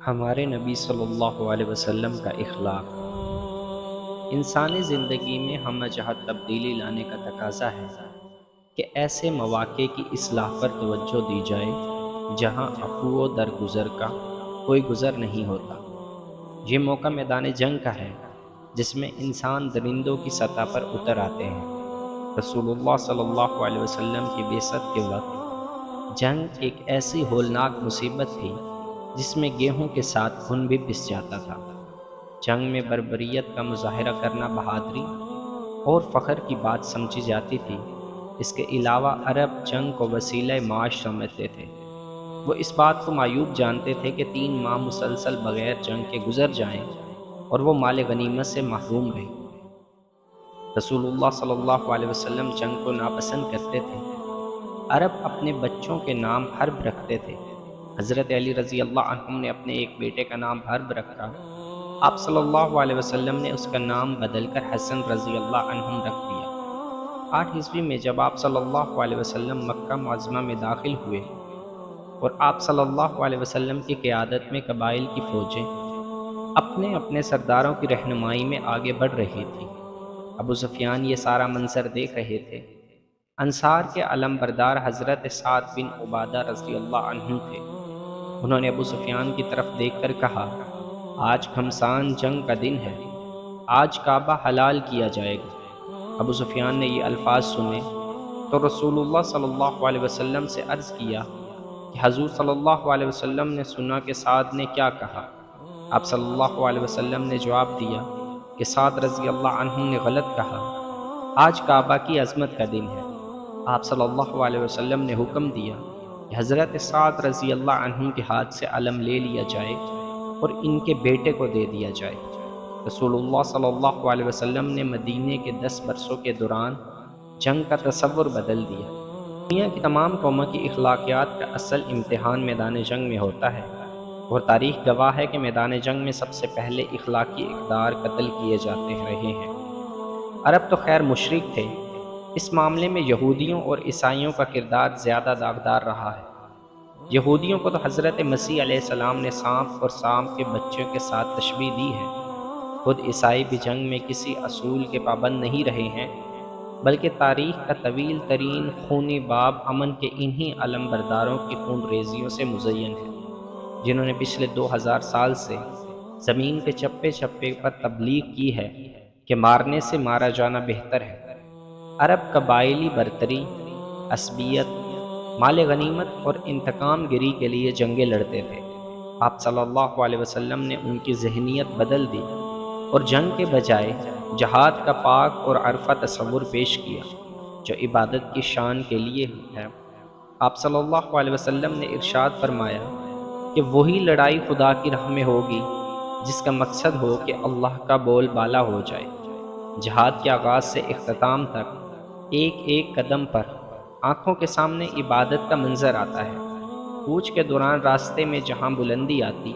ہمارے نبی صلی اللہ علیہ وسلم کا اخلاق انسانی زندگی میں ہمہ جہت تبدیلی لانے کا تقاضا ہے کہ ایسے مواقع کی اصلاح پر توجہ دی جائے جہاں عفو و درگزر کا کوئی گزر نہیں ہوتا۔ یہ موقع میدان جنگ کا ہے جس میں انسان درندوں کی سطح پر اتر آتے ہیں۔ رسول اللہ صلی اللہ علیہ وسلم کی بعثت کے وقت جنگ ایک ایسی ہولناک مصیبت تھی جس میں گیہوں کے ساتھ خون بھی پس جاتا تھا۔ جنگ میں بربریت کا مظاہرہ کرنا بہادری اور فخر کی بات سمجھی جاتی تھی۔ اس کے علاوہ عرب جنگ کو وسیلہ معاش سمجھتے تھے۔ وہ اس بات کو معیوب جانتے تھے کہ 3 ماہ مسلسل بغیر جنگ کے گزر جائیں اور وہ مال غنیمت سے محروم رہیں۔ رسول اللہ صلی اللہ علیہ وسلم جنگ کو ناپسند کرتے تھے۔ عرب اپنے بچوں کے نام حرب رکھتے تھے۔ حضرت علی رضی اللہ عنہ نے اپنے ایک بیٹے کا نام حرب رکھا۔ آپ صلی اللہ علیہ وسلم نے اس کا نام بدل کر حسن رضی اللہ عنہ رکھ دیا۔ 8 میں جب آپ صلی اللہ علیہ وسلم مکہ معظمہ میں داخل ہوئے اور آپ صلی اللہ علیہ وسلم کی قیادت میں قبائل کی فوجیں اپنے اپنے سرداروں کی رہنمائی میں آگے بڑھ رہی تھیں، ابو سفیان یہ سارا منظر دیکھ رہے تھے۔ انصار کے علم بردار حضرت سعد بن عبادہ رضی اللہ عنہ تھے۔ انہوں نے ابو سفیان کی طرف دیکھ کر کہا، آج گھمسان جنگ کا دن ہے، آج کعبہ حلال کیا جائے گا۔ ابو سفیان نے یہ الفاظ سنے تو رسول اللہ صلی اللہ علیہ وسلم سے عرض کیا کہ حضور صلی اللہ علیہ وسلم نے سنا کہ سعد نے کیا کہا۔ آپ صلی اللہ علیہ وسلم نے جواب دیا کہ سعد رضی اللہ عنہ نے غلط کہا، آج کعبہ کی عظمت کا دن ہے۔ آپ صلی اللہ علیہ وسلم نے حکم دیا کہ حضرت سعد رضی اللہ عنہ کے ہاتھ سے علم لے لیا جائے اور ان کے بیٹے کو دے دیا جائے۔ رسول اللہ صلی اللہ علیہ وسلم نے مدینے کے 10 برسوں کے دوران جنگ کا تصور بدل دیا۔ دنیا کی تمام قوموں کی اخلاقیات کا اصل امتحان میدان جنگ میں ہوتا ہے، اور تاریخ گواہ ہے کہ میدان جنگ میں سب سے پہلے اخلاقی اقدار قتل کیے جاتے رہے ہیں۔ عرب تو خیر مشرک تھے، اس معاملے میں یہودیوں اور عیسائیوں کا کردار زیادہ داغدار رہا ہے۔ یہودیوں کو تو حضرت مسیح علیہ السلام نے سانپ اور سانپ کے بچوں کے ساتھ تشبیہ دی ہے۔ خود عیسائی بھی جنگ میں کسی اصول کے پابند نہیں رہے ہیں، بلکہ تاریخ کا طویل ترین خونی باب امن کے انہی علم برداروں کی خون ریزیوں سے مزین ہے، جنہوں نے پچھلے 2000 سال سے زمین کے چپے چپے پر تبلیغ کی ہے کہ مارنے سے مارا جانا بہتر ہے۔ عرب قبائلی برتری، عصبیت، مال غنیمت اور انتقام گیری کے لیے جنگیں لڑتے تھے۔ آپ صلی اللہ علیہ وسلم نے ان کی ذہنیت بدل دی اور جنگ کے بجائے جہاد کا پاک اور عرفہ تصور پیش کیا جو عبادت کی شان کے لیے ہے۔ آپ صلی اللہ علیہ وسلم نے ارشاد فرمایا کہ وہی لڑائی خدا کی راہ میں ہوگی جس کا مقصد ہو کہ اللہ کا بول بالا ہو جائے۔ جہاد کے آغاز سے اختتام تک ایک ایک قدم پر آنکھوں کے سامنے عبادت کا منظر آتا ہے۔ کوچ کے دوران راستے میں جہاں بلندی آتی،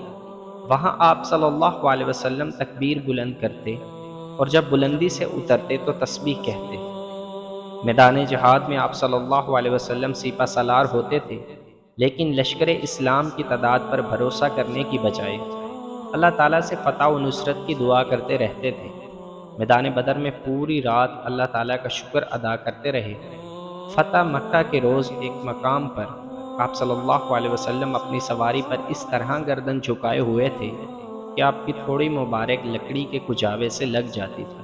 وہاں آپ صلی اللہ علیہ وسلم تکبیر بلند کرتے اور جب بلندی سے اترتے تو تسبیح کہتے۔ میدان جہاد میں آپ صلی اللہ علیہ وسلم سپہ سالار ہوتے تھے، لیکن لشکر اسلام کی تعداد پر بھروسہ کرنے کی بجائے اللہ تعالیٰ سے فتح و نصرت کی دعا کرتے رہتے تھے۔ میدان بدر میں پوری رات اللہ تعالیٰ کا شکر ادا کرتے رہے۔ فتح مکہ کے روز ایک مقام پر آپ صلی اللہ علیہ وسلم اپنی سواری پر اس طرح گردن جھکائے ہوئے تھے کہ آپ کی تھوڑی مبارک لکڑی کے کجاوے سے لگ جاتی تھی۔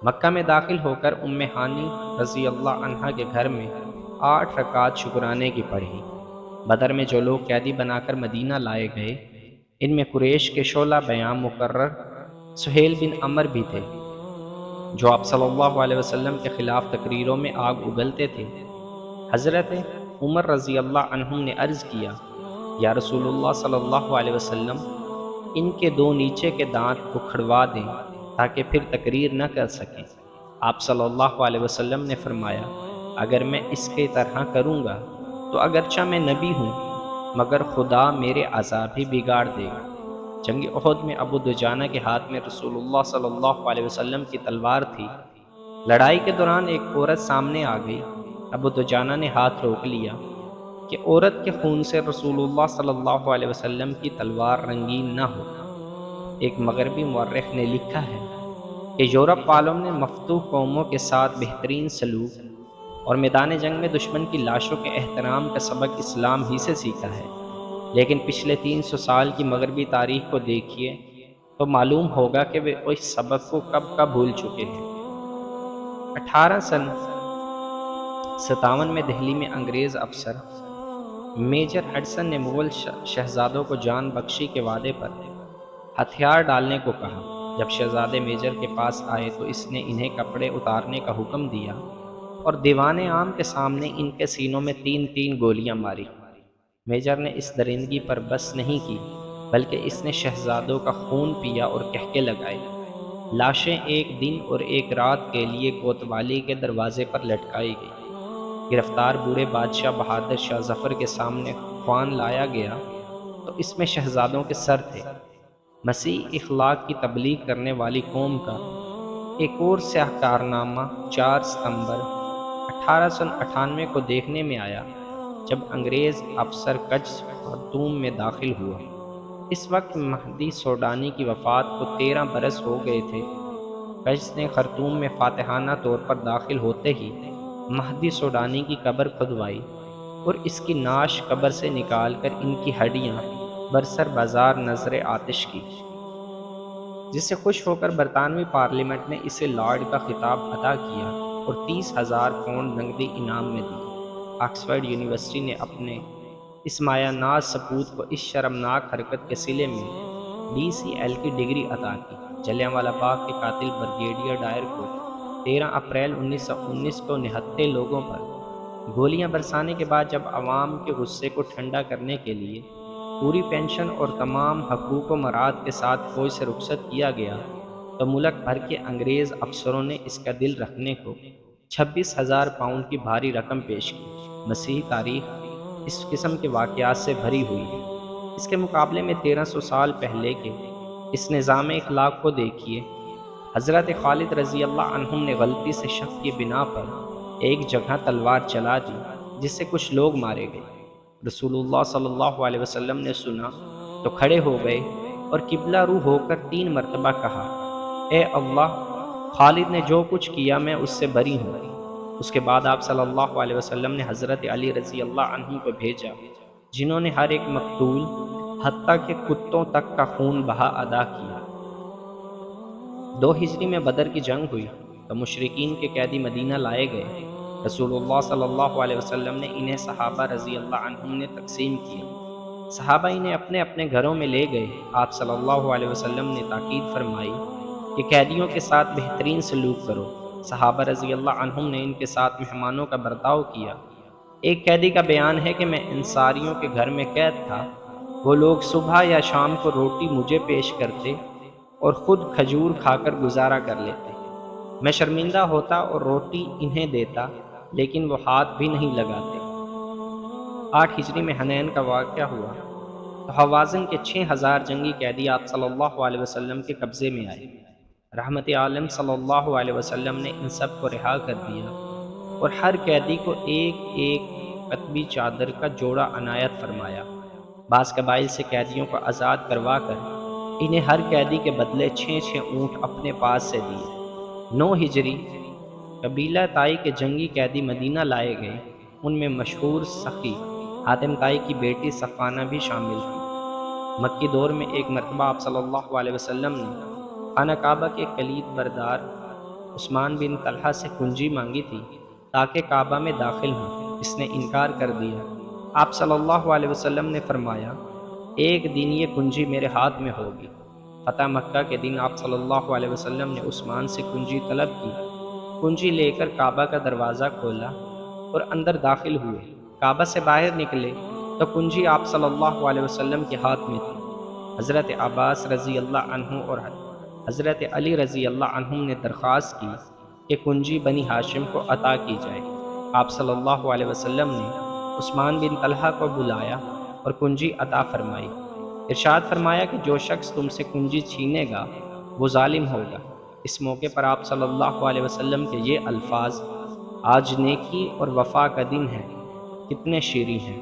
مکہ میں داخل ہو کر ام ہانی رضی اللہ عنہا کے گھر میں 8 رکعت شکرانے کی پڑھی۔ بدر میں جو لوگ قیدی بنا کر مدینہ لائے گئے، ان میں قریش کے شعلہ بیاں مقرر سہیل بن عمر بھی تھے، جو آپ صلی اللہ علیہ وسلم کے خلاف تقریروں میں آگ اگلتے تھے۔ حضرت عمر رضی اللہ عنہ نے عرض کیا، یا رسول اللہ صلی اللہ علیہ وسلم، ان کے 2 نیچے کے دانت اکھڑوا دیں تاکہ پھر تقریر نہ کر سکیں۔ آپ صلی اللہ علیہ وسلم نے فرمایا، اگر میں اس کے طرح کروں گا تو اگرچہ میں نبی ہوں مگر خدا میرے عذاب ہی بگاڑ دے گا۔ جنگ احد میں ابو دجانہ کے ہاتھ میں رسول اللہ صلی اللہ علیہ وسلم کی تلوار تھی۔ لڑائی کے دوران ایک عورت سامنے آ گئی۔ ابو دجانہ نے ہاتھ روک لیا کہ عورت کے خون سے رسول اللہ صلی اللہ علیہ وسلم کی تلوار رنگین نہ ہو۔ ایک مغربی مورخ نے لکھا ہے کہ یورپ والوں نے مفتوح قوموں کے ساتھ بہترین سلوک اور میدان جنگ میں دشمن کی لاشوں کے احترام کا سبق اسلام ہی سے سیکھا ہے، لیکن پچھلے 300 سال کی مغربی تاریخ کو دیکھیے تو معلوم ہوگا کہ وہ اس سبق کو کب کا بھول چکے ہیں۔ 1857 میں دہلی میں انگریز افسر میجر ہڈسن نے مغل شہزادوں کو جان بخشی کے وعدے پر ہتھیار ڈالنے کو کہا۔ جب شہزادے میجر کے پاس آئے تو اس نے انہیں کپڑے اتارنے کا حکم دیا اور دیوان عام کے سامنے ان کے سینوں میں 3 گولیاں ماری۔ میجر نے اس درندگی پر بس نہیں کی، بلکہ اس نے شہزادوں کا خون پیا اور کہکے لگائے۔ لاشیں ایک دن اور ایک رات کے لیے کوتوالی کے دروازے پر لٹکائی گئی۔ گرفتار بوڑھے بادشاہ بہادر شاہ ظفر کے سامنے خوان لایا گیا تو اس میں شہزادوں کے سر تھے۔ مسیح اخلاق کی تبلیغ کرنے والی قوم کا ایک اور سیاہ کارنامہ 4 ستمبر 1898 کو دیکھنے میں آیا، جب انگریز افسر کچھ خرطوم میں داخل ہوا۔ اس وقت مہدی سوڈانی کی وفات کو 13 برس ہو گئے تھے۔ کچھ نے خرطوم میں فاتحانہ طور پر داخل ہوتے ہی مہدی سوڈانی کی قبر کھدوائی اور اس کی نعش قبر سے نکال کر ان کی ہڈیاں برسر بازار نظر آتش کی، جس سے خوش ہو کر برطانوی پارلیمنٹ نے اسے لارڈ کا خطاب عطا کیا اور 30,000 پاؤنڈ نقدی انعام میں دی۔ آکسفورڈ یونیورسٹی نے اپنے اس مایہ ناز سپوت کو اس شرمناک حرکت کے صلے میں BCL کی ڈگری عطا کی۔ جلیانوالہ باغ کے قاتل بریگیڈیئر ڈائر کو 13 اپریل 1919 کو 69 لوگوں پر گولیاں برسانے کے بعد جب عوام کے غصے کو ٹھنڈا کرنے کے لیے پوری پینشن اور تمام حقوق و مراد کے ساتھ فوج سے رخصت کیا گیا تو ملک بھر کے انگریز افسروں نے اس کا دل رکھنے کو 26,000 پاؤنڈ کی بھاری رقم پیش کی۔ مسیحی تاریخ اس قسم کے واقعات سے بھری ہوئی ہے۔ اس کے مقابلے میں 1300 سال پہلے کے اس نظام اخلاق کو دیکھیے۔ حضرت خالد رضی اللہ عنہم نے غلطی سے شک کی بنا پر ایک جگہ تلوار چلا دی جس سے کچھ لوگ مارے گئے۔ رسول اللہ صلی اللہ علیہ وسلم نے سنا تو کھڑے ہو گئے اور قبلہ رو ہو کر 3 مرتبہ کہا، اے اللہ، خالد نے جو کچھ کیا میں اس سے بری ہوں۔ اس کے بعد آپ صلی اللہ علیہ وسلم نے حضرت علی رضی اللہ عنہ کو بھیجا، جنہوں نے ہر ایک مقتول حتیٰ کہ کتوں تک کا خون بہا ادا کیا۔ 2 ہجری میں بدر کی جنگ ہوئی تو مشرکین کے قیدی مدینہ لائے گئے۔ رسول اللہ صلی اللہ علیہ وسلم نے انہیں صحابہ رضی اللہ عنہم نے تقسیم کیا۔ صحابہ انہیں اپنے اپنے گھروں میں لے گئے۔ آپ صلی اللہ علیہ وسلم نے تاکید فرمائی کہ قیدیوں کے ساتھ بہترین سلوک کرو۔ صحابہ رضی اللہ عنہم نے ان کے ساتھ مہمانوں کا برتاؤ کیا۔ ایک قیدی کا بیان ہے کہ میں انصاریوں کے گھر میں قید تھا، وہ لوگ صبح یا شام کو روٹی مجھے پیش کرتے اور خود کھجور کھا کر گزارا کر لیتے۔ میں شرمندہ ہوتا اور روٹی انہیں دیتا، لیکن وہ ہاتھ بھی نہیں لگاتے۔ 8 ہجری میں حنین کا واقعہ ہوا تو حوازن کے 6,000 جنگی قیدی آپ صلی اللہ علیہ وسلم کے قبضے میں آئے۔ رحمت عالم صلی اللہ علیہ وسلم نے ان سب کو رہا کر دیا اور ہر قیدی کو ایک قطبی چادر کا جوڑا عنایت فرمایا۔ بعض قبائل سے قیدیوں کو آزاد کروا کر انہیں ہر قیدی کے بدلے 6 اونٹ اپنے پاس سے دیے۔ 9 ہجری قبیلہ تائی کے جنگی قیدی مدینہ لائے گئے۔ ان میں مشہور سخی حاتم تائی کی بیٹی صفانہ بھی شامل تھی۔ مکی دور میں ایک مرتبہ آپ صلی اللہ علیہ وسلم نے خانہ کعبہ کے کلید بردار عثمان بن طلحہ سے کنجی مانگی تھی تاکہ کعبہ میں داخل ہوں۔ اس نے انکار کر دیا۔ آپ صلی اللہ علیہ وسلم نے فرمایا، ایک دن یہ کنجی میرے ہاتھ میں ہوگی۔ فتح مکہ کے دن آپ صلی اللہ علیہ وسلم نے عثمان سے کنجی طلب کی۔ کنجی لے کر کعبہ کا دروازہ کھولا اور اندر داخل ہوئے۔ کعبہ سے باہر نکلے تو کنجی آپ صلی اللہ علیہ وسلم کے ہاتھ میں تھی۔ حضرت عباس رضی اللہ عنہ اور حضرت علی رضی اللہ عنہم نے درخواست کی کہ کنجی بنی ہاشم کو عطا کی جائے۔ آپ صلی اللہ علیہ وسلم نے عثمان بن طلحہ کو بلایا اور کنجی عطا فرمائی۔ ارشاد فرمایا کہ جو شخص تم سے کنجی چھینے گا وہ ظالم ہوگا۔ اس موقع پر آپ صلی اللہ علیہ وسلم کے یہ الفاظ، آج نیکی اور وفا کا دن ہے، کتنے شیریں ہیں۔